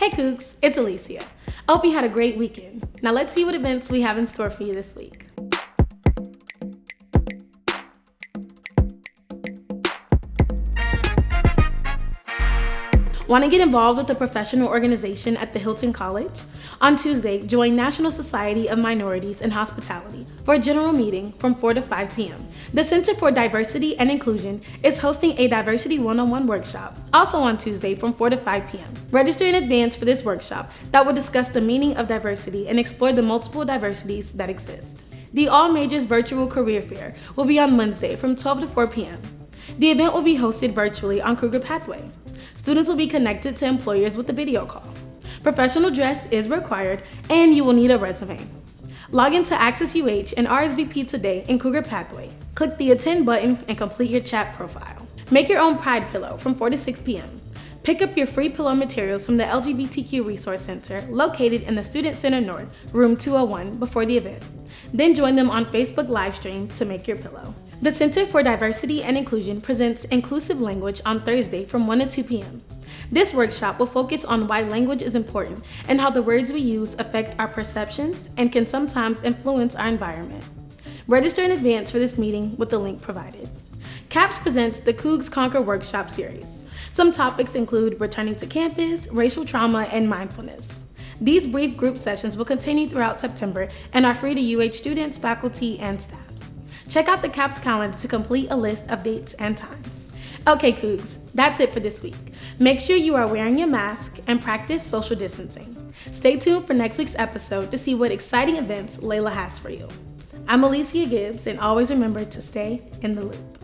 Hey Coogs, it's Alicia. I hope you had a great weekend. Now let's see what events we have in store for you this week. Want to get involved with a professional organization at the Hilton College? On Tuesday, join National Society of Minorities in Hospitality for a general meeting from 4 to 5 p.m. The Center for Diversity and Inclusion is hosting a Diversity One-on-One workshop, also on Tuesday from 4 to 5 p.m. Register in advance for this workshop that will discuss the meaning of diversity and explore the multiple diversities that exist. The All Majors Virtual Career Fair will be on Wednesday from 12 to 4 p.m. The event will be hosted virtually on Cougar Pathway. Students will be connected to employers with a video call. Professional dress is required, and you will need a resume. Log into Access UH and RSVP today in Cougar Pathway. Click the Attend button and complete your chat profile. Make your own Pride pillow from 4 to 6 p.m. Pick up your free pillow materials from the LGBTQ Resource Center located in the Student Center North, room 201, before the event. Then join them on Facebook Livestream to make your pillow. The Center for Diversity and Inclusion presents Inclusive Language on Thursday from 1 to 2 p.m. This workshop will focus on why language is important and how the words we use affect our perceptions and can sometimes influence our environment. Register in advance for this meeting with the link provided. CAPS presents the Coogs Conquer workshop series. Some topics include returning to campus, racial trauma, and mindfulness. These brief group sessions will continue throughout September and are free to UH students, faculty, and staff. Check out the CAPS calendar to complete a list of dates and times. Okay, Coogs, that's it for this week. Make sure you are wearing your mask and practice social distancing. Stay tuned for next week's episode to see what exciting events Layla has for you. I'm Alicia Gibbs, and always remember to stay in the loop.